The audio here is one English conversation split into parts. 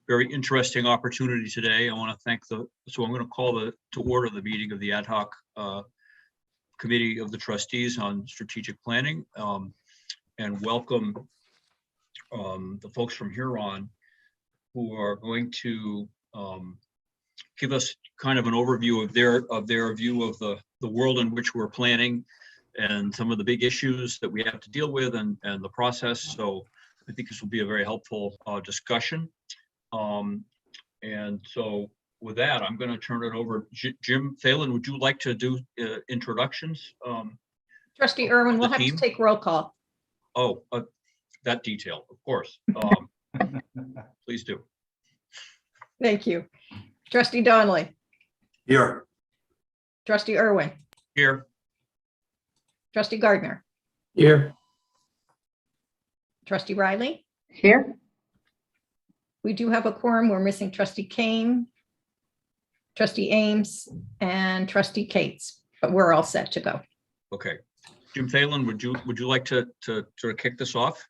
Very interesting opportunity today. I want to thank so I'm going to call to order the meeting of the ad hoc committee of the trustees on strategic planning, and welcome the folks from Huron who are going to give us kind of an overview of their view of the world in which we're planning and some of the big issues that we have to deal with and the process. So I think this will be a very helpful discussion. And so with that, I'm going to turn it over. Jim Phelan, would you like to do introductions? Trustee Irwin, we'll have to take roll call. Oh, that detail, of course. Please do. Thank you. Trustee Donnelly. Here. Trustee Irwin. Here. Trustee Gardner. Here. Trustee Riley. Here. We do have a quorum. We're missing Trustee Kane, Trustee Ames, and Trustee Cates, but we're all set to go. Okay. Jim Phelan, would you like to sort of kick this off?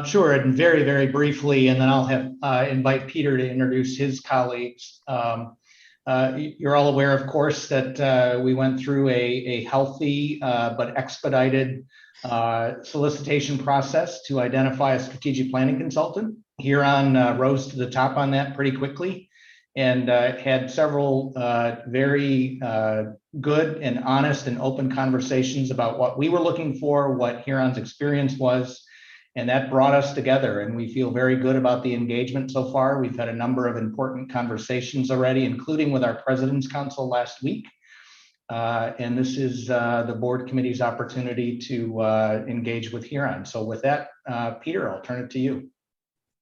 Sure, and very, very briefly, and then I'll have invite Peter to introduce his colleagues. You're all aware, of course, that we went through a healthy but expedited solicitation process to identify a strategic planning consultant. Huron rose to the top on that pretty quickly and had several very good and honest and open conversations about what we were looking for, what Huron's experience was, and that brought us together. And we feel very good about the engagement so far. We've had a number of important conversations already, including with our President's Council last week. And this is the board committee's opportunity to engage with Huron. So with that, Peter, I'll turn it to you.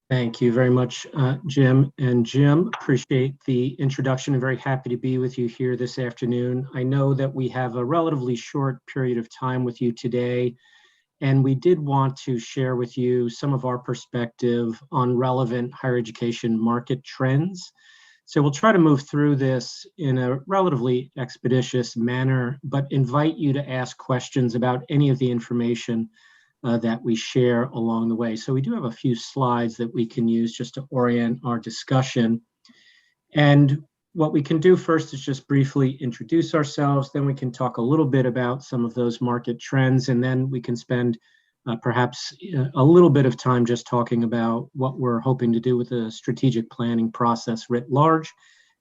Thank you very much, Jim. And Jim, appreciate the introduction. I'm very happy to be with you here this afternoon. I know that we have a relatively short period of time with you today, and we did want to share with you some of our perspective on relevant higher education market trends. So we'll try to move through this in a relatively expeditious manner, but invite you to ask questions about any of the information that we share along the way. So we do have a few slides that we can use just to orient our discussion. And what we can do first is just briefly introduce ourselves, then we can talk a little bit about some of those market trends, and then we can spend perhaps a little bit of time just talking about what we're hoping to do with the strategic planning process writ large,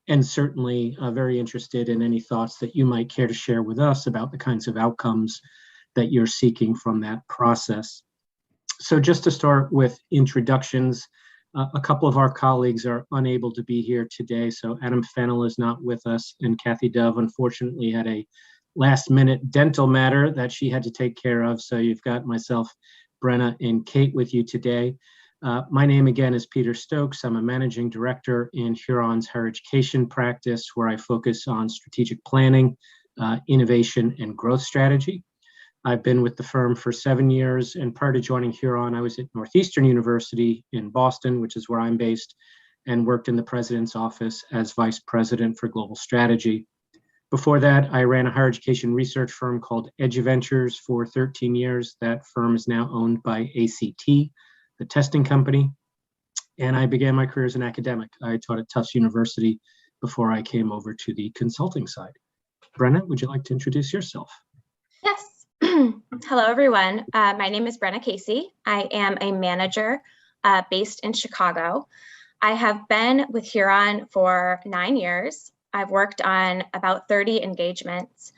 and certainly very interested in any thoughts that you might care to share with us about the kinds of outcomes that you're seeking from that process. So just to start with introductions, a couple of our colleagues are unable to be here today. So Adam Fennell is not with us, and Kathy Dove unfortunately had a last-minute dental matter that she had to take care of. So you've got myself, Brenna, and Kate with you today. My name again is Peter Stokes. I'm a managing director in Huron's higher education practice, where I focus on strategic planning, innovation, and growth strategy. I've been with the firm for 7 years, and prior to joining Huron, I was at Northeastern University in Boston, which is where I'm based, and worked in the president's office as vice president for global strategy. Before that, I ran a higher education research firm called EduVentures for 13 years. That firm is now owned by ACT, the testing company, and I began my career as an academic. I taught at Tufts University before I came over to the consulting side. Brenna, would you like to introduce yourself? Yes. Hello, everyone. My name is Brenna Casey. I am a manager based in Chicago. I have been with Huron for 9 years. I've worked on about 30 engagements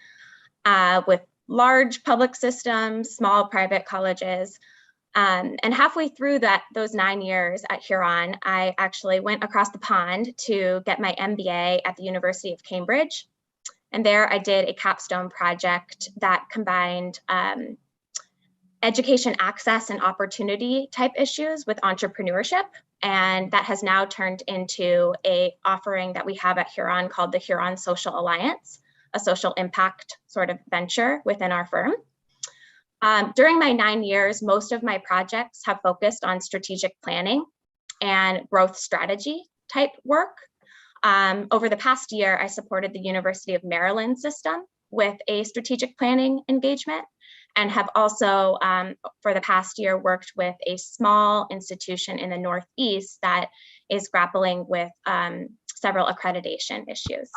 with large public systems, small private colleges. And halfway through those 9 years at Huron, I actually went across the pond to get my MBA at the University of Cambridge. And there I did a capstone project that combined education access and opportunity type issues with entrepreneurship. And that has now turned into an offering that we have at Huron called the Huron Social Alliance, a social impact sort of venture within our firm. During my 9 years, most of my projects have focused on strategic planning and growth strategy type work. Over the past year, I supported the University of Maryland system with a strategic planning engagement. and have also, for the past year, worked with a small institution in the Northeast that is grappling with several accreditation issues.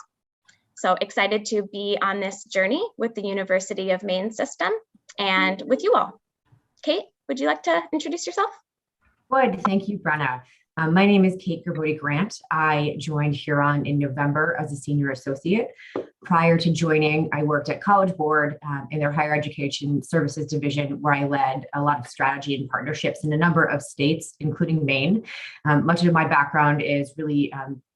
So excited to be on this journey with the University of Maine system and with you all. Kate, would you like to introduce yourself? Would. Thank you, Brenna. My name is Kate Gerbode Grant. I joined Huron in November as a senior associate. Prior to joining, I worked at College Board in their higher education services division, where I led a lot of strategy and partnerships in a number of states, including Maine. Much of my background is really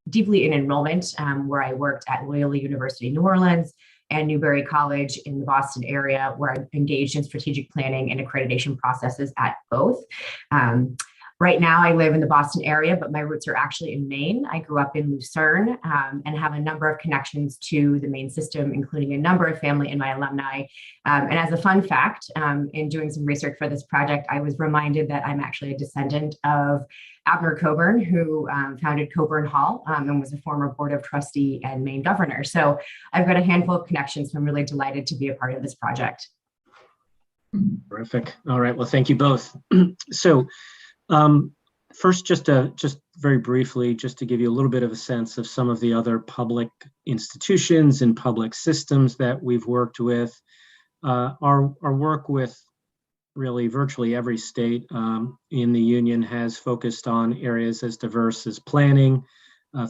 deeply in enrollment, where I worked at Loyola University, New Orleans, and Newberry College in the Boston area, where I engaged in strategic planning and accreditation processes at both. Right now, I live in the Boston area, but my roots are actually in Maine. I grew up in Lucerne and have a number of connections to the Maine system, including a number of family in my alumni. And as a fun fact, in doing some research for this project, I was reminded that I'm actually a descendant of Abner Coburn, who founded Coburn Hall and was a former board of trustee and Maine governor. So I've got a handful of connections, so I'm really delighted to be a part of this project. Terrific. All right. Well, thank you both. So first, just very briefly, just to give you a little bit of a sense of some of the other public institutions and public systems that we've worked with. Our work with really virtually every state in the union has focused on areas as diverse as planning,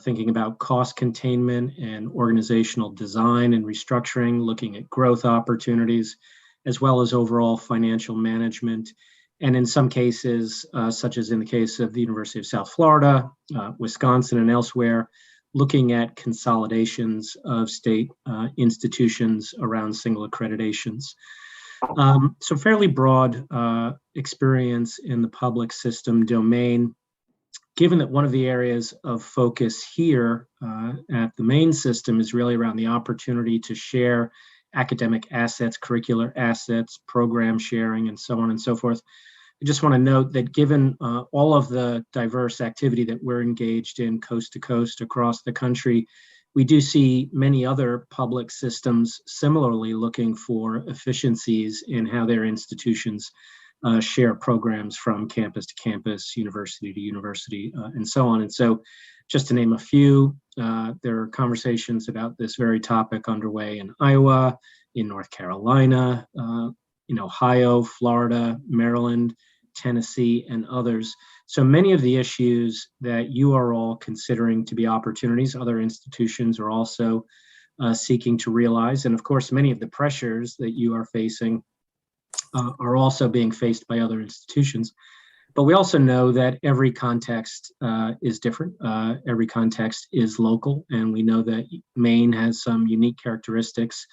thinking about cost containment and organizational design and restructuring, looking at growth opportunities, as well as overall financial management. And in some cases, such as in the case of the University of South Florida, Wisconsin, and elsewhere, looking at consolidations of state institutions around single accreditations. So fairly broad experience in the public system domain. Given that one of the areas of focus here at the Maine system is really around the opportunity to share academic assets, curricular assets, program sharing, and so on and so forth. I just want to note that given all of the diverse activity that we're engaged in coast to coast across the country, we do see many other public systems similarly looking for efficiencies in how their institutions share programs from campus to campus, university to university, and so on. And so just to name a few, there are conversations about this very topic underway in Iowa, in North Carolina, in Ohio, Florida, Maryland, Tennessee, and others. So many of the issues that you are all considering to be opportunities, other institutions are also seeking to realize. And of course, many of the pressures that you are facing are also being faced by other institutions. But we also know that every context is different. Every context is local. And we know that Maine has some unique characteristics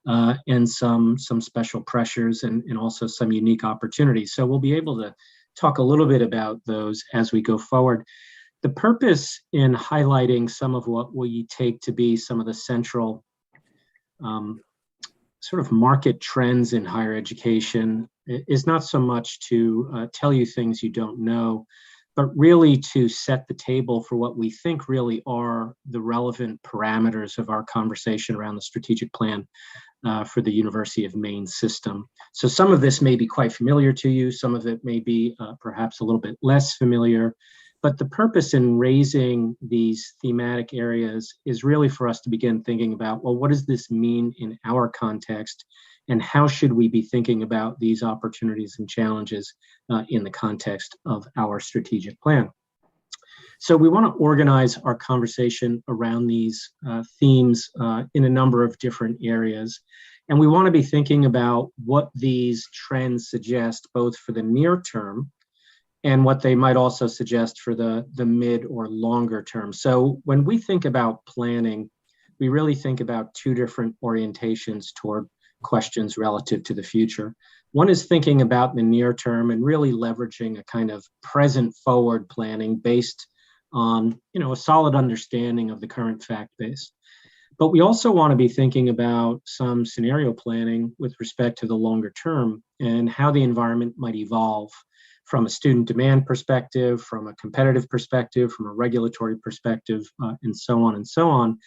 and some special pressures and also some unique opportunities. So we'll be able to talk a little bit about those as we go forward. The purpose in highlighting some of what we take to be some of the central sort of market trends in higher education is not so much to tell you things you don't know, but really to set the table for what we think really are the relevant parameters of our conversation around the strategic plan for the University of Maine system. So some of this may be quite familiar to you, some of it may be perhaps a little bit less familiar, but the purpose in raising these thematic areas is really for us to begin thinking about, well, what does this mean in our context? And how should we be thinking about these opportunities and challenges in the context of our strategic plan? So we want to organize our conversation around these themes in a number of different areas. And we want to be thinking about what these trends suggest, both for the near term and what they might also suggest for the mid or longer term. So when we think about planning, we really think about two different orientations toward questions relative to the future. One is thinking about the near term and really leveraging a kind of present forward planning based on, a solid understanding of the current fact base. But we also want to be thinking about some scenario planning with respect to the longer term and how the environment might evolve from a student demand perspective, from a competitive perspective, from a regulatory perspective, and so on and so on.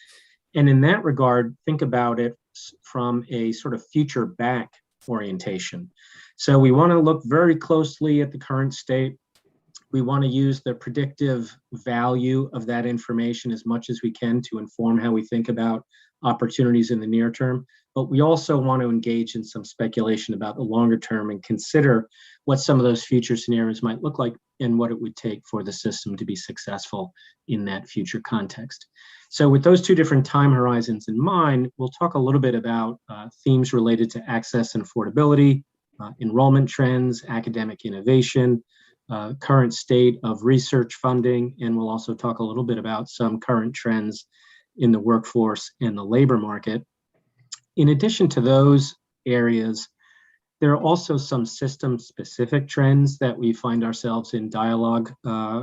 And in that regard, think about it from a sort of future back orientation. So we want to look very closely at the current state. We want to use the predictive value of that information as much as we can to inform how we think about opportunities in the near term. But we also want to engage in some speculation about the longer term and consider what some of those future scenarios might look like and what it would take for the system to be successful in that future context. So with those two different time horizons in mind, we'll talk a little bit about themes related to access and affordability, enrollment trends, academic innovation, current state of research funding, and we'll also talk a little bit about some current trends in the workforce and the labor market. In addition to those areas, there are also some system-specific trends that we find ourselves in dialogue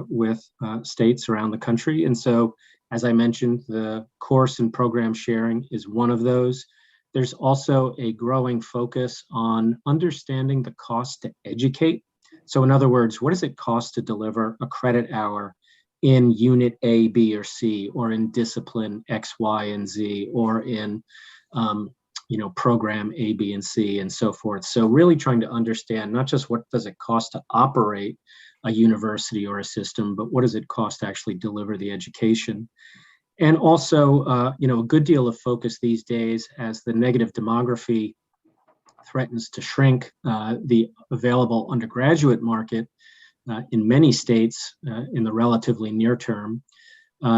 with states around the country. And so, as I mentioned, the course and program sharing is one of those. There's also a growing focus on understanding the cost to educate. So in other words, what does it cost to deliver a credit hour in unit A, B, or C, or in discipline X, Y, and Z, or in program A, B, and C, and so forth. So really trying to understand not just what does it cost to operate a university or a system, but what does it cost to actually deliver the education. And also, a good deal of focus these days as the negative demography threatens to shrink the available undergraduate market in many states in the relatively near term.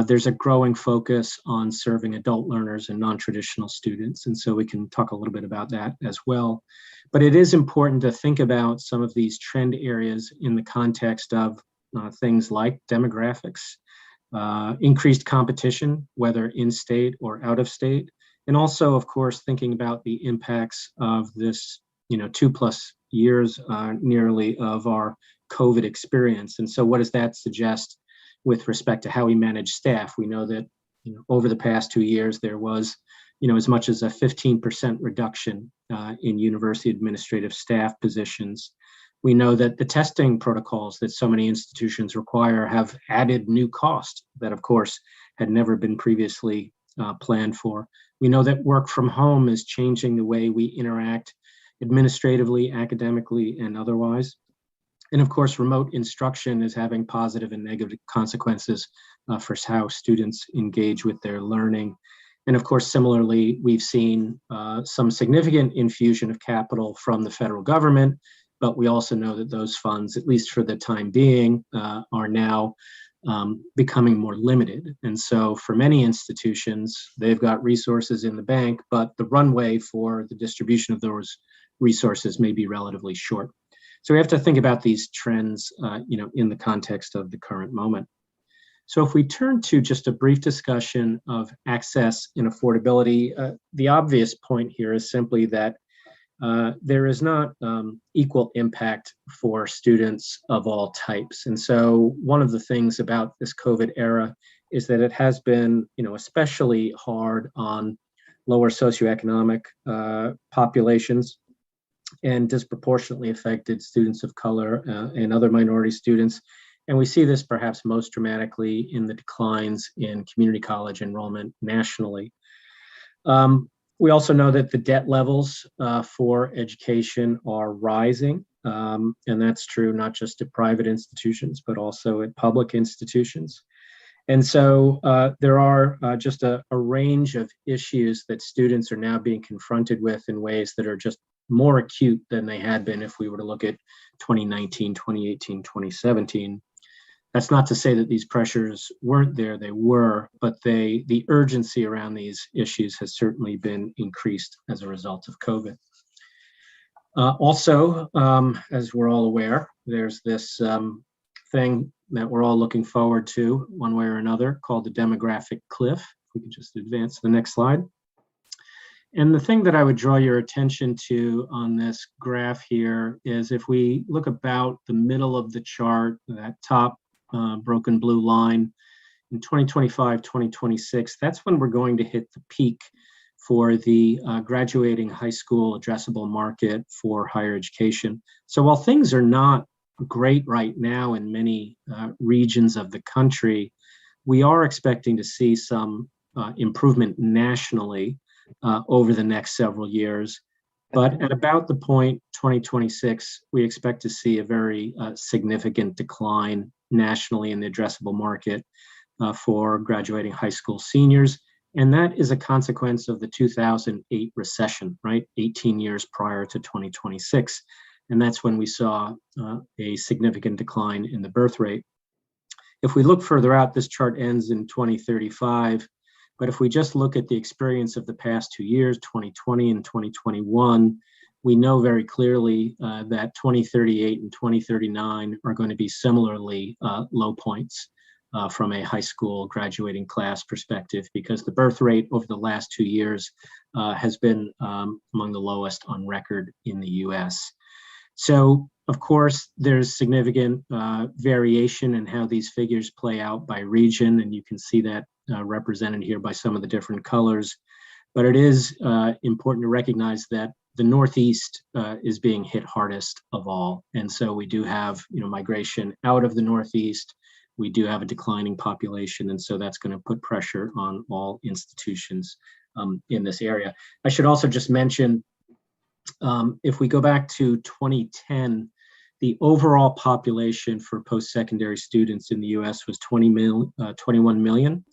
There's a growing focus on serving adult learners and non-traditional students, and so we can talk a little bit about that as well. But it is important to think about some of these trend areas in the context of things like demographics, increased competition, whether in-state or out-of-state, and also, of course, thinking about the impacts of this, 2+ years nearly of our COVID experience. And so what does that suggest with respect to how we manage staff? We know that over the past 2 years, there was as much as a 15% reduction in university administrative staff positions. We know that the testing protocols that so many institutions require have added new cost that, of course, had never been previously planned for. We know that work from home is changing the way we interact administratively, academically, and otherwise. And of course, remote instruction is having positive and negative consequences for how students engage with their learning. And of course, similarly, we've seen some significant infusion of capital from the federal government, but we also know that those funds, at least for the time being, are now becoming more limited. And so for many institutions, they've got resources in the bank, but the runway for the distribution of those resources may be relatively short. So we have to think about these trends, in the context of the current moment. So if we turn to just a brief discussion of access and affordability, the obvious point here is simply that there is not equal impact for students of all types. And so one of the things about this COVID era is that it has been, especially hard on lower socioeconomic populations and disproportionately affected students of color and other minority students. And we see this perhaps most dramatically in the declines in community college enrollment nationally. We also know that the debt levels for education are rising, and that's true not just at private institutions, but also at public institutions. And so there are just a range of issues that students are now being confronted with in ways that are just more acute than they had been if we were to look at 2019, 2018, 2017. That's not to say that these pressures weren't there, they were, but the urgency around these issues has certainly been increased as a result of COVID. Also, as we're all aware, there's this thing that we're all looking forward to one way or another called the demographic cliff. If we can just advance to the next slide. And the thing that I would draw your attention to on this graph here is if we look about the middle of the chart, that top broken blue line, in 2025, 2026, that's when we're going to hit the peak for the graduating high school addressable market for higher education. So while things are not great right now in many regions of the country, we are expecting to see some improvement nationally over the next several years. But at about the point 2026, we expect to see a very significant decline nationally in the addressable market for graduating high school seniors. And that is a consequence of the 2008 recession, right? 18 years prior to 2026. And that's when we saw a significant decline in the birth rate. If we look further out, this chart ends in 2035. But if we just look at the experience of the past 2 years, 2020 and 2021, we know very clearly that 2038 and 2039 are going to be similarly low points from a high school graduating class perspective, because the birth rate over the last 2 years has been among the lowest on record in the US. So, of course, there's significant variation in how these figures play out by region, and you can see that represented here by some of the different colors. But it is important to recognize that the Northeast is being hit hardest of all. And so we do have, migration out of the Northeast. We do have a declining population, and so that's going to put pressure on all institutions in this area. I should also just mention, if we go back to 2010, the overall population for post-secondary students in the US was 21 million.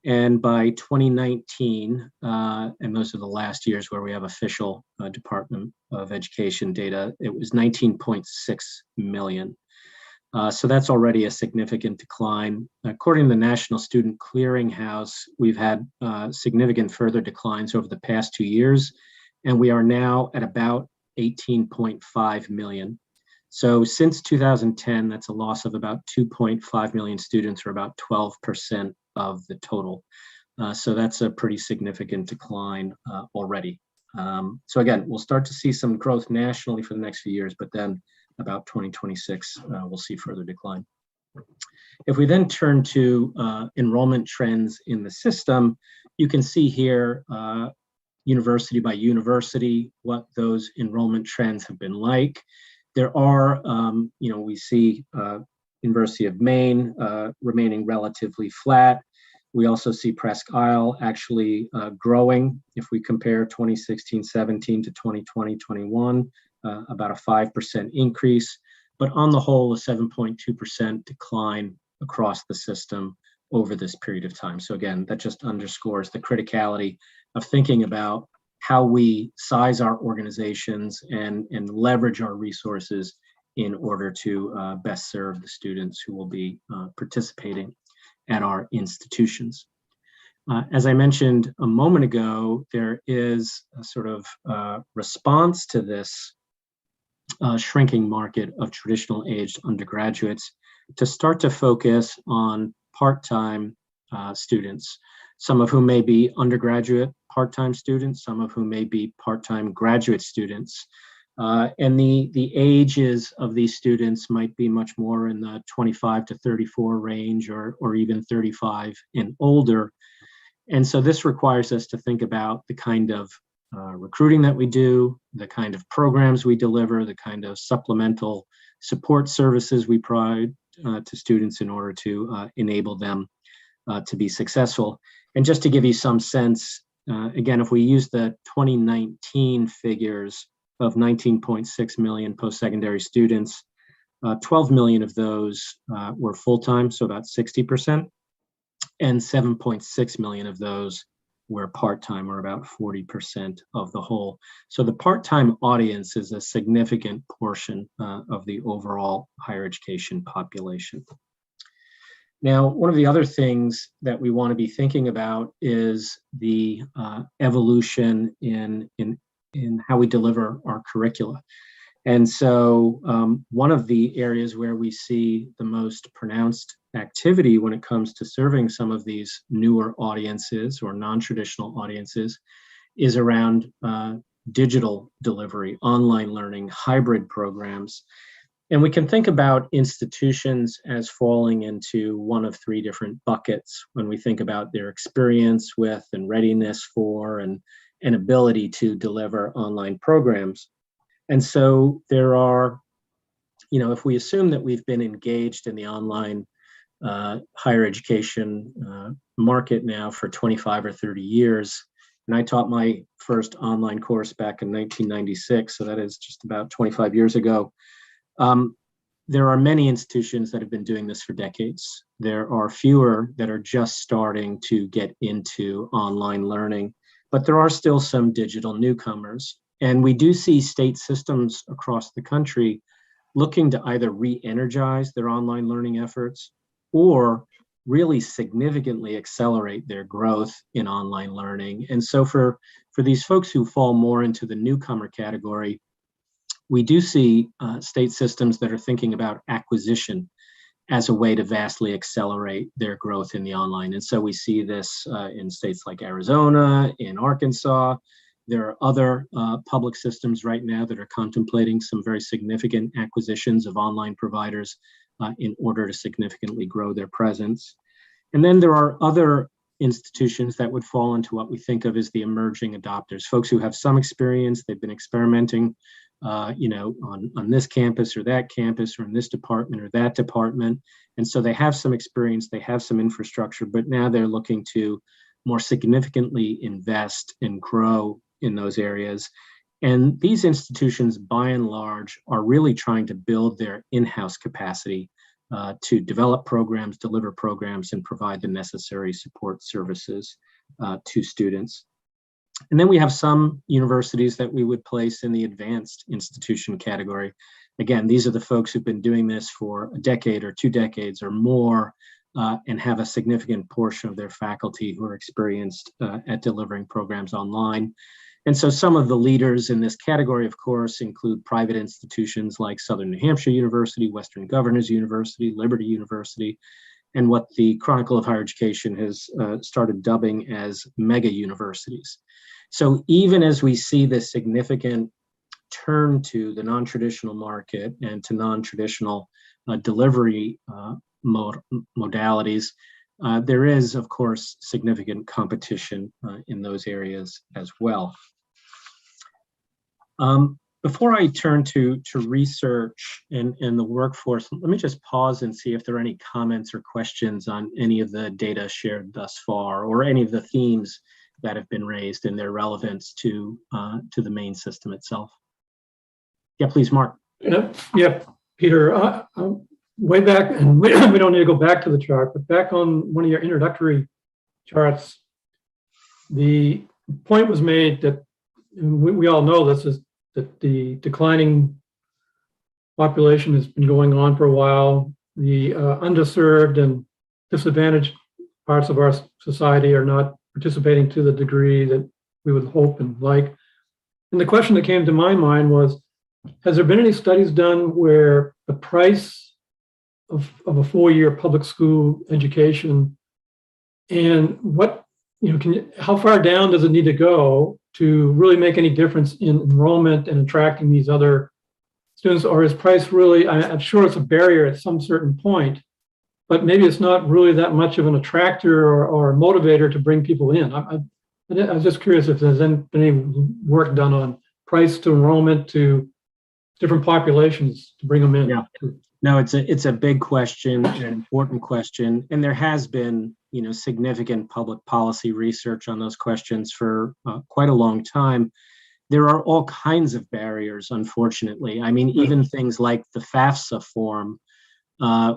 And by 2019, and those are the last years where we have official Department of Education data, it was 19.6 million. So that's already a significant decline. According to the National Student Clearinghouse, we've had significant further declines over the past 2 years, and we are now at about 18.5 million. So since 2010, that's a loss of about 2.5 million students, or about 12% of the total. So that's a pretty significant decline already. So again, we'll start to see some growth nationally for the next few years, but then about 2026, we'll see further decline. If we then turn to enrollment trends in the system, you can see here, university by university, what those enrollment trends have been like. There are, we see University of Maine remaining relatively flat. We also see Presque Isle actually growing. If we compare 2016-17 to 2020-21, about a 5% increase, but on the whole, a 7.2% decline across the system over this period of time. So again, that just underscores the criticality of thinking about how we size our organizations and leverage our resources in order to best serve the students who will be participating at our institutions. As I mentioned a moment ago, there is a sort of response to this shrinking market of traditional aged undergraduates to start to focus on part-time students, some of whom may be undergraduate part-time students, some of whom may be part-time graduate students. And the ages of these students might be much more in the 25 to 34 range, or even 35 and older. And so this requires us to think about the kind of recruiting that we do, the kind of programs we deliver, the kind of supplemental support services we provide to students in order to enable them to be successful. And just to give you some sense, again, if we use the 2019 figures of 19.6 million post-secondary students, 12 million of those were full-time, so about 60%, and 7.6 million of those were part-time, or about 40% of the whole. So the part-time audience is a significant portion of the overall higher education population. Now, one of the other things that we want to be thinking about is the evolution in how we deliver our curricula. And so one of the areas where we see the most pronounced activity when it comes to serving some of these newer audiences or non-traditional audiences is around digital delivery, online learning, hybrid programs. And we can think about institutions as falling into one of three different buckets when we think about their experience with and readiness for and ability to deliver online programs. And so there are, if we assume that we've been engaged in the online higher education market now for 25 or 30 years, And I taught my first online course back in 1996, so that is just about 25 years ago. There are many institutions that have been doing this for decades. There are fewer that are just starting to get into online learning, but there are still some digital newcomers. And we do see state systems across the country looking to either re-energize their online learning efforts or really significantly accelerate their growth in online learning. And so for these folks who fall more into the newcomer category, we do see state systems that are thinking about acquisition as a way to vastly accelerate their growth in the online. And so we see this in states like Arizona, in Arkansas. There are other public systems right now that are contemplating some very significant acquisitions of online providers in order to significantly grow their presence. And then there are other institutions that would fall into what we think of as the emerging adopters, folks who have some experience, they've been experimenting on this campus or that campus or in this department or that department. And so they have some experience, they have some infrastructure, but now they're looking to more significantly invest and grow in those areas. And these institutions, by and large, are really trying to build their in-house capacity to develop programs, deliver programs, and provide the necessary support services to students. And then we have some universities that we would place in the advanced institution category. Again, these are the folks who've been doing this for a decade or 2 decades or more and have a significant portion of their faculty who are experienced at delivering programs online. And so some of the leaders in this category, of course, include private institutions like Southern New Hampshire University, Western Governors University, Liberty University, and what the Chronicle of Higher Education has started dubbing as mega universities. So even as we see this significant turn to the non-traditional market and to non-traditional delivery modalities, there is, of course, significant competition in those areas as well. Before I turn to research and the workforce, let me just pause and see if there are any comments or questions on any of the data shared thus far or any of the themes that have been raised and their relevance to the Maine system itself. Yeah, please, Mark. Yeah, Peter, way back, and we don't need to go back to the chart, but back on one of your introductory charts, the point was made that, and we all know this, is that the declining population has been going on for a while. The underserved and disadvantaged parts of our society are not participating to the degree that we would hope and like. And the question that came to my mind was, has there been any studies done where the price of a 4-year public school education and what, how far down does it need to go to really make any difference in enrollment and attracting these other students? Or is price really, I'm sure it's a barrier at some certain point, but maybe it's not really that much of an attractor or a motivator to bring people in. I was just curious if there's been any work done on price to enrollment to different populations to bring them in. Yeah. No, it's a big question, an important question, and there has been significant public policy research on those questions for quite a long time. There are all kinds of barriers, unfortunately. I mean, even things like the FAFSA form,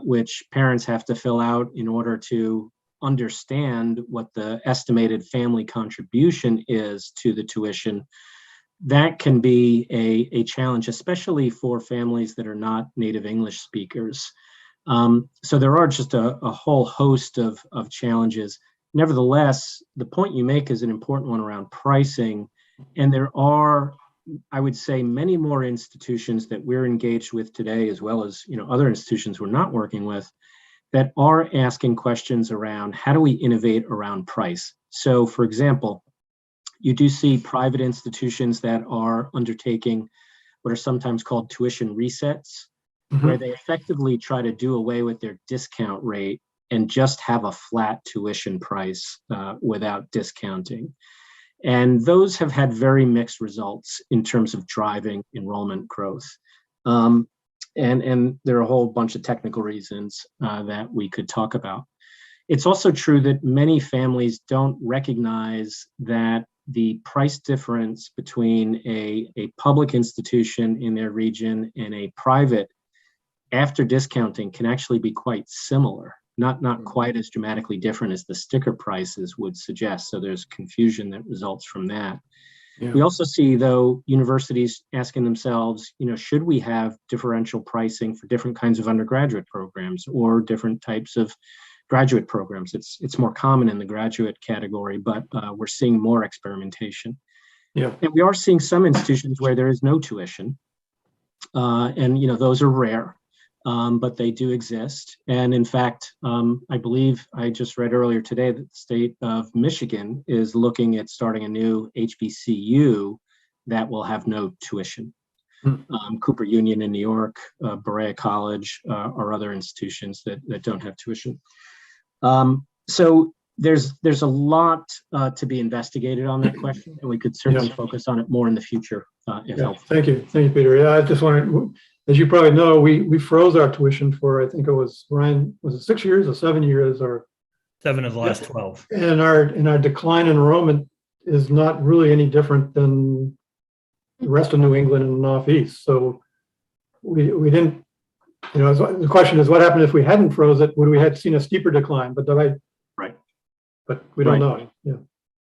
which parents have to fill out in order to understand what the estimated family contribution is to the tuition. That can be a challenge, especially for families that are not native English speakers. So there are just a whole host of challenges. Nevertheless, the point you make is an important one around pricing. And there are, I would say, many more institutions that we're engaged with today, as well as other institutions we're not working with, that are asking questions around how do we innovate around price. So, for example, you do see private institutions that are undertaking what are sometimes called tuition resets, where they effectively try to do away with their discount rate and just have a flat tuition price without discounting. And those have had very mixed results in terms of driving enrollment growth. And there are a whole bunch of technical reasons that we could talk about. It's also true that many families don't recognize that the price difference between a public institution in their region and a private after discounting can actually be quite similar, not quite as dramatically different as the sticker prices would suggest. So there's confusion that results from that. Yeah. We also see, though, universities asking themselves, should we have differential pricing for different kinds of undergraduate programs or different types of graduate programs? It's more common in the graduate category, but we're seeing more experimentation. Yeah. And we are seeing some institutions where there is no tuition. And those are rare, but they do exist. And in fact, I believe I just read earlier today that the state of Michigan is looking at starting a new HBCU that will have no tuition. Cooper Union in New York, Berea College, or other institutions that don't have tuition. So there's a lot to be investigated on that question, and we could certainly focus on it more in the future if helpful. Thank you, Peter. Yeah, I just wanted, as you probably know, we froze our tuition for, I think it was, Ryan, was it 6 years or 7 years or 7 of the last 12? And our decline in enrollment is not really any different than the rest of New England and the Northeast. So we didn't, the question is, what happened if we hadn't froze it? Would we have seen a steeper decline? But Right. But we don't know. Yeah.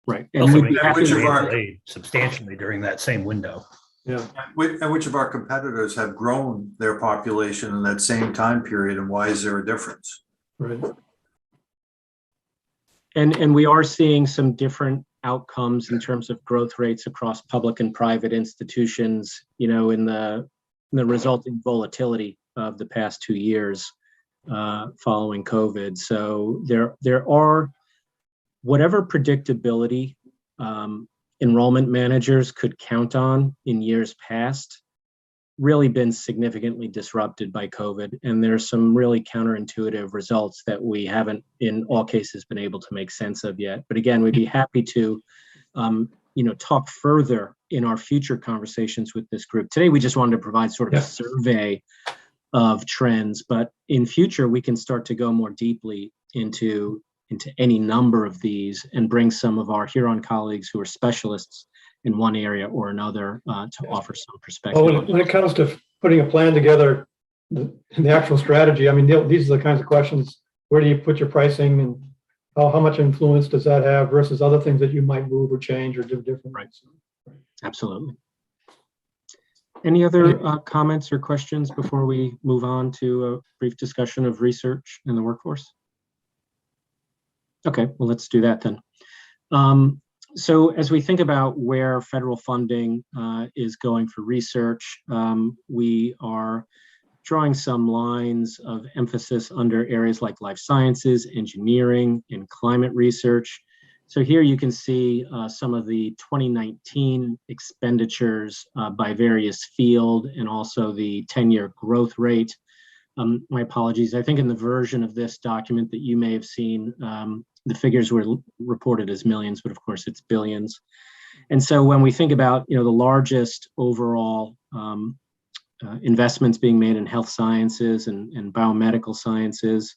Right. And And also, we'd be happy which to- of our delayed substantially during that same window. Yeah. And which of our competitors have grown their population in that same time period, and why is there a difference? Right. And we are seeing some different outcomes in terms of growth rates across public and private institutions, in the resulting volatility of the past 2 years following COVID. So there are, whatever predictability enrollment managers could count on in years past, really been significantly disrupted by COVID. And there's some really counterintuitive results that we haven't, in all cases, been able to make sense of yet. But again, we'd be happy to, talk further in our future conversations with this group. Today, we just wanted to provide sort of a survey of trends, but in future, we can start to go more deeply into any number of these and bring some of our Huron colleagues who are specialists in one area or another to offer some perspective. Well, when it comes to putting a plan together, the actual strategy, I mean, these are the kinds of questions. Where do you put your pricing, and how much influence does that have versus other things that you might move or change or do differently? Right. Absolutely. Any other comments or questions before we move on to a brief discussion of research in the workforce? Okay, well, let's do that then. So as we think about where federal funding is going for research, we are drawing some lines of emphasis under areas like life sciences, engineering, and climate research. So here you can see some of the 2019 expenditures by various field and also the 10-year growth rate. My apologies, I think in the version of this document that you may have seen, the figures were reported as millions, but of course it's billions. And so when we think about, the largest overall investments being made in health sciences and biomedical sciences,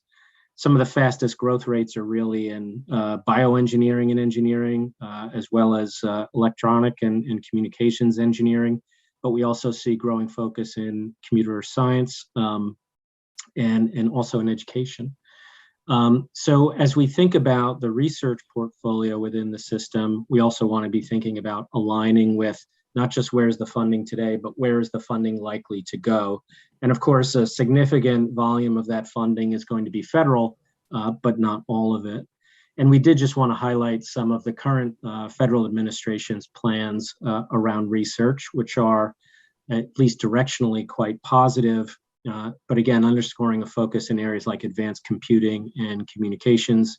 some of the fastest growth rates are really in bioengineering and engineering, as well as electronic and communications engineering. But we also see growing focus in computer science and also in education. So as we think about the research portfolio within the system, we also want to be thinking about aligning with not just where's the funding today, but where is the funding likely to go? And of course, a significant volume of that funding is going to be federal, but not all of it. And we did just want to highlight some of the current federal administration's plans around research, which are at least directionally quite positive. But again, underscoring a focus in areas like advanced computing and communications,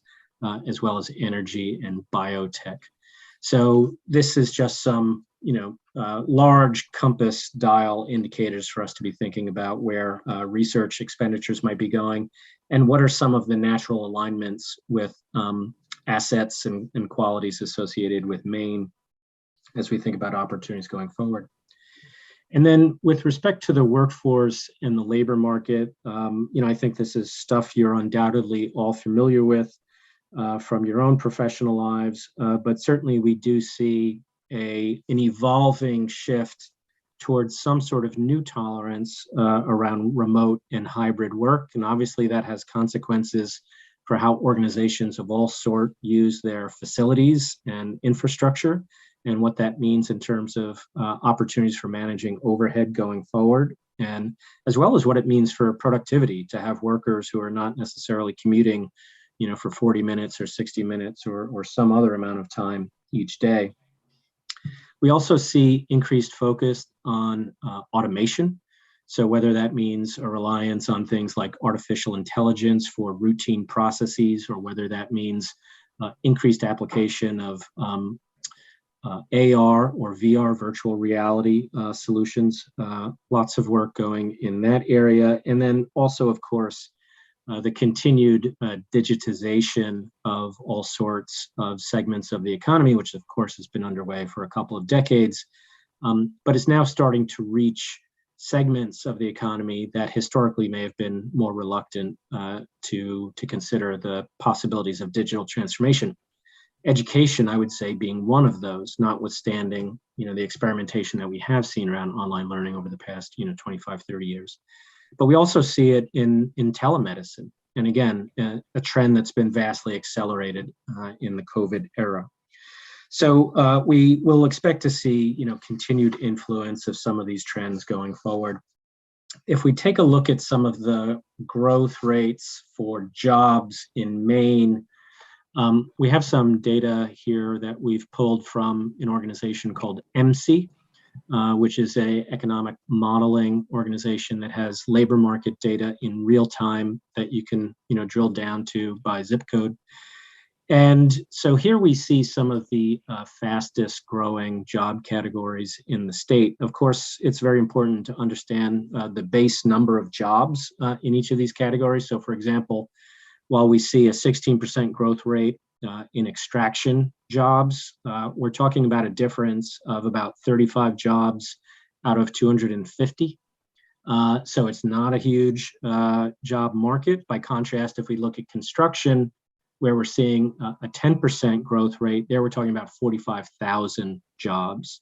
as well as energy and biotech. So this is just some, large compass dial indicators for us to be thinking about where research expenditures might be going, and what are some of the natural alignments with assets and qualities associated with Maine as we think about opportunities going forward. And then with respect to the workforce and the labor market, I think this is stuff you're undoubtedly all familiar with. from your own professional lives, but certainly we do see an evolving shift towards some sort of new tolerance around remote and hybrid work. And obviously that has consequences for how organizations of all sort use their facilities and infrastructure, and what that means in terms of opportunities for managing overhead going forward, and as well as what it means for productivity to have workers who are not necessarily commuting, for 40 minutes or 60 minutes or some other amount of time each day. We also see increased focus on automation. So whether that means a reliance on things like artificial intelligence for routine processes, or whether that means increased application of AR or VR, virtual reality solutions, lots of work going in that area. And then also, of course, the continued digitization of all sorts of segments of the economy, which of course has been underway for a couple of decades, but is now starting to reach segments of the economy that historically may have been more reluctant to consider the possibilities of digital transformation. Education, I would say, being one of those, notwithstanding, the experimentation that we have seen around online learning over the past, 25, 30 years. But we also see it in telemedicine. And again, a trend that's been vastly accelerated in the COVID era. So we will expect to see, continued influence of some of these trends going forward. If we take a look at some of the growth rates for jobs in Maine, we have some data here that we've pulled from an organization called MC, which is an economic modeling organization that has labor market data in real time that you can, drill down to by zip code. And so here we see some of the fastest growing job categories in the state. Of course, it's very important to understand the base number of jobs in each of these categories. So for example, while we see a 16% growth rate in extraction jobs, we're talking about a difference of about 35 jobs out of 250. So it's not a huge job market. By contrast, if we look at construction, where we're seeing a 10% growth rate, there we're talking about 45,000 jobs.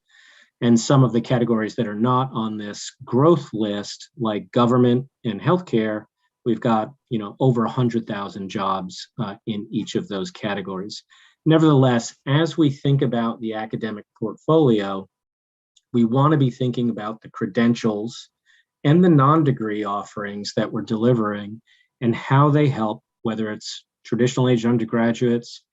And some of the categories that are not on this growth list, like government and healthcare, we've got over 100,000 jobs in each of those categories. Nevertheless, as we think about the academic portfolio, we want to be thinking about the credentials and the non-degree offerings that we're delivering and how they help, whether it's traditional age undergraduates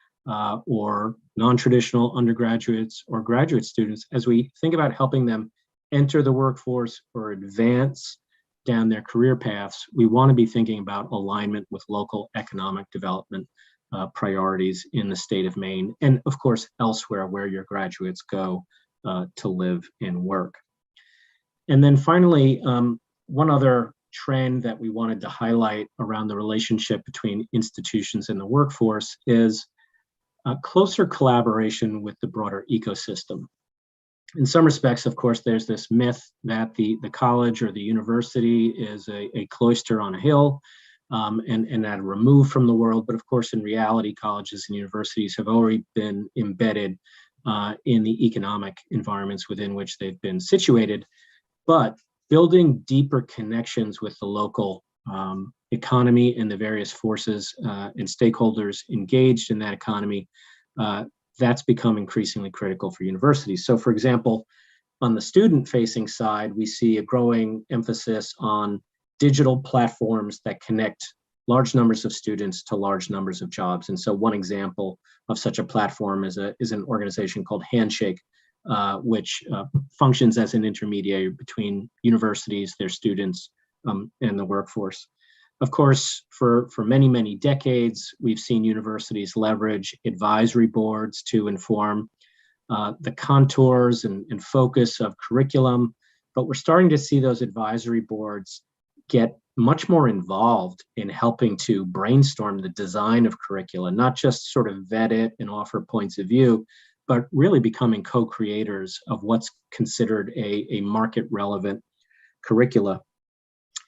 or non-traditional undergraduates or graduate students, as we think about helping them enter the workforce or advance down their career paths. We want to be thinking about alignment with local economic development priorities in the state of Maine, and of course elsewhere where your graduates go to live and work. And then finally, one other trend that we wanted to highlight around the relationship between institutions and the workforce is a closer collaboration with the broader ecosystem. In some respects, of course, there's this myth that the college or the university is a cloister on a hill and that removed from the world. But of course, in reality, colleges and universities have already been embedded in the economic environments within which they've been situated. But building deeper connections with the local economy and the various forces and stakeholders engaged in that economy, that's become increasingly critical for universities. So for example, on the student-facing side, we see a growing emphasis on digital platforms that connect large numbers of students to large numbers of jobs. And so one example of such a platform is an organization called Handshake, which functions as an intermediary between universities, their students, and the workforce. Of course, for many, many decades, we've seen universities leverage advisory boards to inform the contours and focus of curriculum, but we're starting to see those advisory boards get much more involved in helping to brainstorm the design of curricula, not just sort of vet it and offer points of view, but really becoming co-creators of what's considered a market-relevant curricula.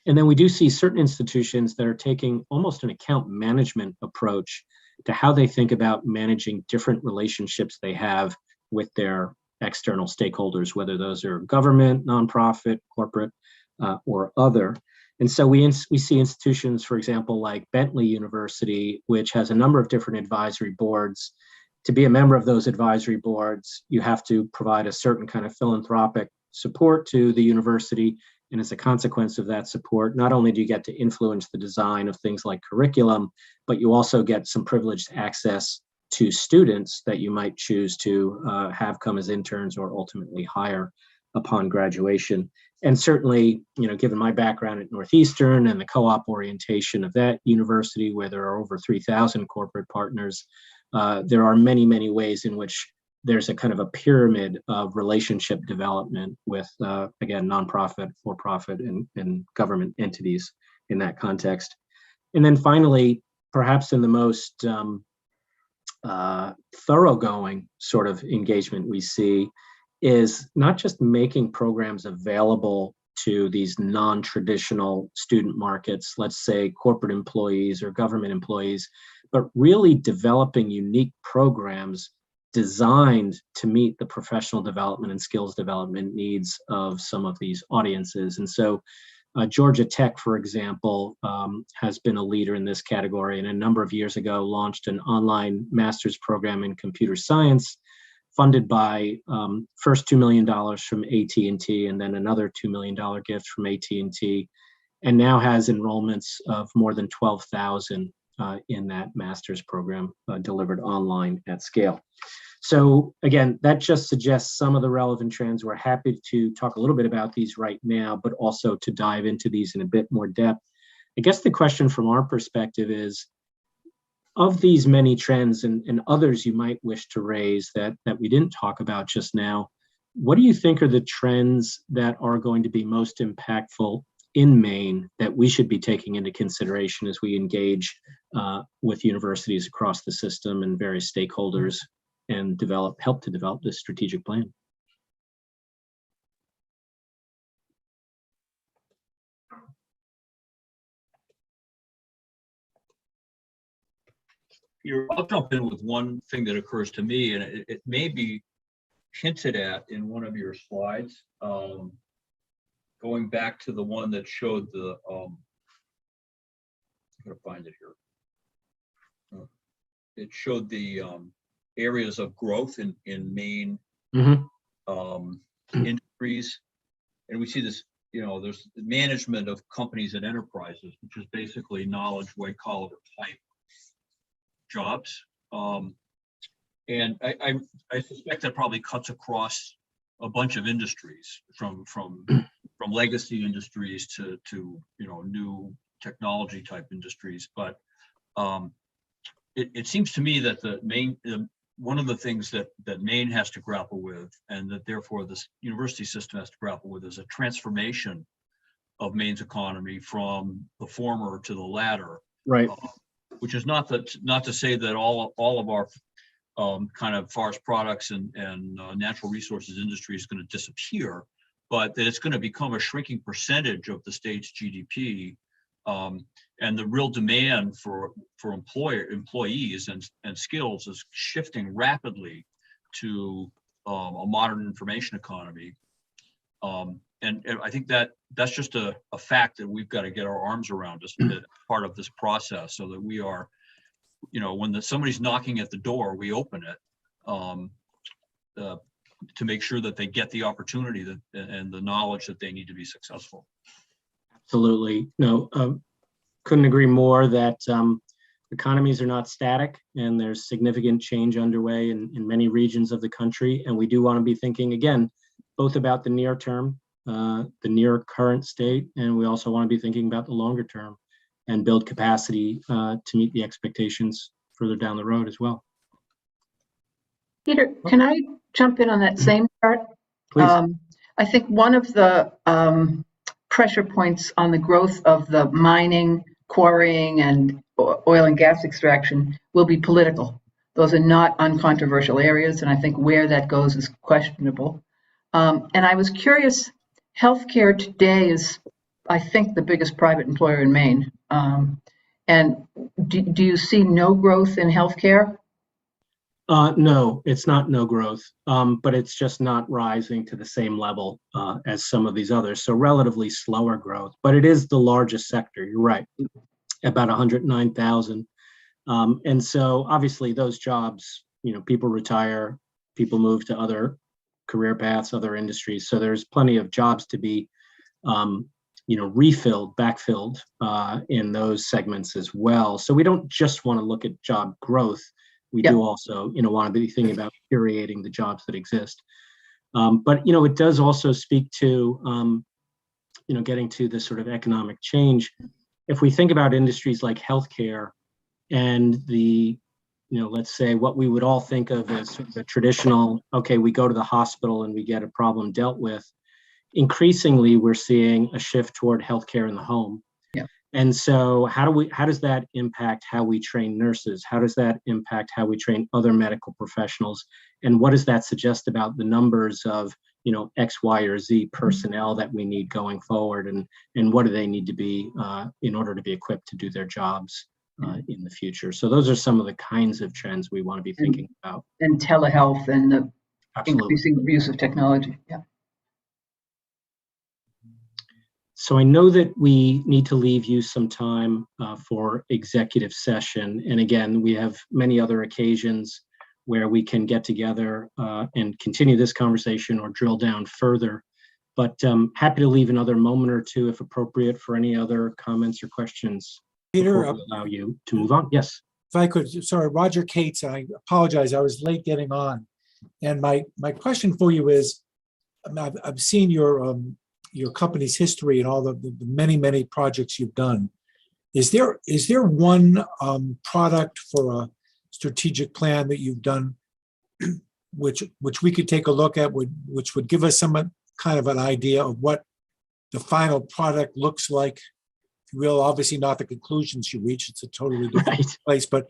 And then we do see certain institutions that are taking almost an account management approach to how they think about managing different relationships they have with their external stakeholders, whether those are government, nonprofit, corporate, or other. And so we see institutions, for example, like Bentley University, which has a number of different advisory boards. To be a member of those advisory boards, you have to provide a certain kind of philanthropic support to the university. And as a consequence of that support, not only do you get to influence the design of things like curriculum, but you also get some privileged access to students that you might choose to have come as interns or ultimately hire upon graduation. And certainly, given my background at Northeastern and the co-op orientation of that university, where there are over 3,000 corporate partners, there are many, many ways in which there's a kind of a pyramid of relationship development with, again, nonprofit, for-profit, and government entities in that context. And then finally, perhaps in the most thoroughgoing sort of engagement we see is not just making programs available to these non-traditional student markets, let's say corporate employees or government employees, but really developing unique programs designed to meet the professional development and skills development needs of some of these audiences. And so Georgia Tech, for example, has been a leader in this category, and a number of years ago launched an online master's program in computer science funded by first $2 million from AT&T and then another $2 million gift from AT&T, and now has enrollments of more than 12,000 in that master's program delivered online at scale. So again, that just suggests some of the relevant trends. We're happy to talk a little bit about these right now, but also to dive into these in a bit more depth. I guess the question from our perspective is, of these many trends and others you might wish to raise that we didn't talk about just now, what do you think are the trends that are going to be most impactful in Maine that we should be taking into consideration as we engage with universities across the system and various stakeholders and help to develop this strategic plan? I'll jump in with one thing that occurs to me, and it may be hinted at in one of your slides. Going back to the one that showed the, I'm going to find it here. It showed the areas of growth in Maine industries. And we see this, there's management of companies and enterprises, which is basically knowledge, white collar type jobs. And I suspect that probably cuts across a bunch of industries from legacy industries to new technology type industries. But it seems to me that one of the things that Maine has to grapple with, and that therefore this university system has to grapple with, is a transformation of Maine's economy from the former to the latter. Right. Which is not to say that all of our kind of forest products and natural resources industry is going to disappear, but that it's going to become a shrinking percentage of the state's GDP. And the real demand for employees and skills is shifting rapidly to a modern information economy. And I think that's just a fact that we've got to get our arms around as part of this process, so that we are, when somebody's knocking at the door, we open it to make sure that they get the opportunity and the knowledge that they need to be successful. Absolutely. No, couldn't agree more that economies are not static, and there's significant change underway in many regions of the country. And we do want to be thinking, again, both about the near term, the near current state, and we also want to be thinking about the longer term and build capacity to meet the expectations further down the road as well. Peter, can I jump in on that same chart? Please. I think one of the pressure points on the growth of the mining, quarrying, and oil and gas extraction will be political. Those are not uncontroversial areas, and I think where that goes is questionable. And I was curious, healthcare today is, I think, the biggest private employer in Maine. And do you see no growth in healthcare? No, it's not no growth, but it's just not rising to the same level as some of these others. So relatively slower growth, but it is the largest sector. You're right, about 109,000. And so obviously those jobs, people retire, people move to other career paths, other industries. So there's plenty of jobs to be, backfilled in those segments as well. So we don't just want to look at job growth. We do also, want to be thinking about curating the jobs that exist. But, it does also speak to, getting to this sort of economic change. If we think about industries like healthcare and the, let's say what we would all think of as sort of a traditional, okay, we go to the hospital and we get a problem dealt with. Increasingly, we're seeing a shift toward healthcare in the home. And so how does that impact how we train nurses? How does that impact how we train other medical professionals? And what does that suggest about the numbers of, X, Y, or Z personnel that we need going forward? And what do they need to be in order to be equipped to do their jobs in the future? So those are some of the kinds of trends we want to be thinking about. And telehealth and the Absolutely. increasing use of technology. Yeah. So I know that we need to leave you some time for executive session. And again, we have many other occasions where we can get together and continue this conversation or drill down further. But happy to leave another moment or two, if appropriate, for any other comments or questions. Peter, before we allow you to move on. Yes. if I could, sorry, Roger Cates, I apologize, I was late getting on. And my question for you is, I've seen your company's history and all the many projects you've done. Is there one product for a strategic plan that you've done which we could take a look at, which would give us some kind of an idea of what the final product looks like? If you will, obviously not the conclusions you reach, it's a totally different place, but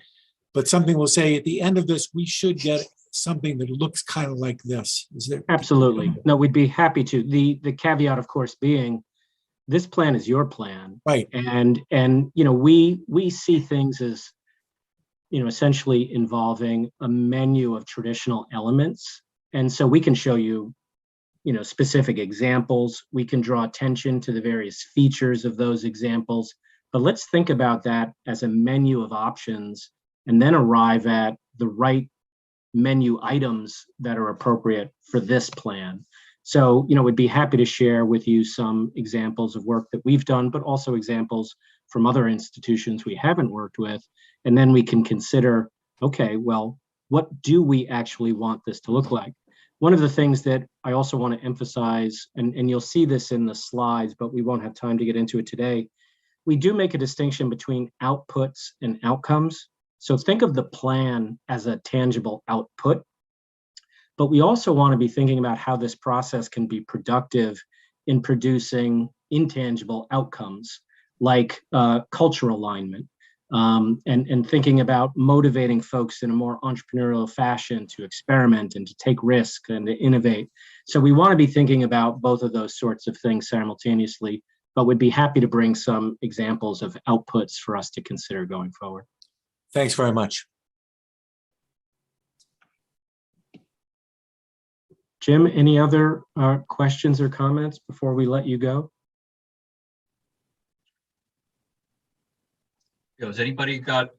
something will say at the end of this, we should get something that looks kind of like this. Is there? Absolutely. No, we'd be happy to. The caveat, of course, being this plan is your plan. Right. And we see things as, essentially involving a menu of traditional elements. And so we can show you, specific examples. We can draw attention to the various features of those examples. But let's think about that as a menu of options and then arrive at the right menu items that are appropriate for this plan. So, we'd be happy to share with you some examples of work that we've done, but also examples from other institutions we haven't worked with. And then we can consider, okay, well, what do we actually want this to look like? One of the things that I also want to emphasize, and you'll see this in the slides, but we won't have time to get into it today, we do make a distinction between outputs and outcomes. So think of the plan as a tangible output, but we also want to be thinking about how this process can be productive in producing intangible outcomes like cultural alignment, and thinking about motivating folks in a more entrepreneurial fashion to experiment and to take risk and to innovate. So we want to be thinking about both of those sorts of things simultaneously, but we'd be happy to bring some examples of outputs for us to consider going forward. Thanks very much. Jim, any other questions or comments before we let you go? Yeah, has anybody got,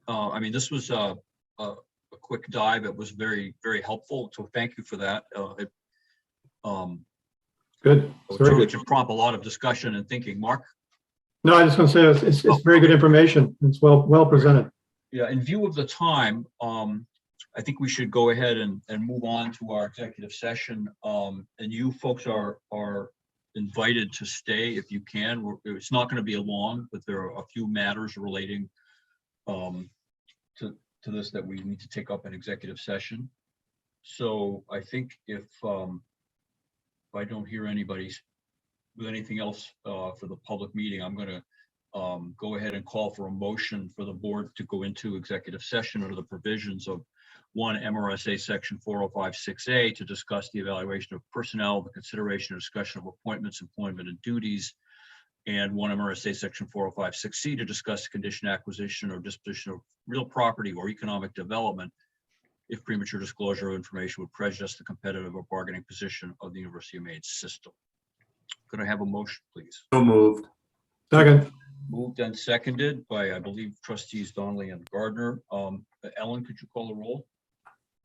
this was a quick dive. It was very, very helpful. So thank you for that. Good. It's very It good. should prompt a lot of discussion and thinking. Mark? No, I just want to say it's very good information. It's well presented. Yeah, in view of the time, I think we should go ahead and move on to our executive session. And you folks are invited to stay if you can. It's not going to be long, but there are a few matters relating to this that we need to take up in executive session. So I think if I don't hear anybody with anything else for the public meeting, I'm going to go ahead and call for a motion for the board to go into executive session under the provisions of 1 MRSA section 4056A to discuss the evaluation of personnel, the consideration or discussion of appointments, employment and duties, and 1 MRSA Section 405-6C to discuss condition acquisition or disposition of real property or economic development if premature disclosure of information would prejudice the competitive or bargaining position of the University of Maine system. Could I have a motion, please? So moved. Second, Moved and seconded by, I believe, trustees Donnelly and Gardner. Ellen, could you call the roll?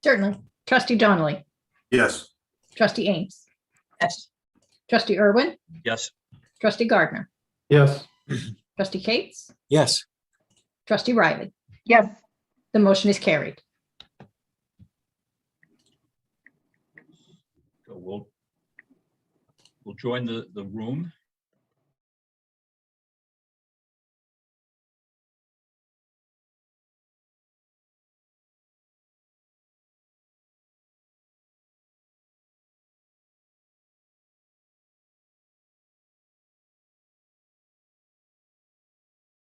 Certainly. Trustee Donnelly, Yes. trustee Ames, Yes. trustee Irwin, Yes. trustee Gardner, yes. trustee Cates, Yes. trustee Riley. Yes. The motion is carried. So we'll join the room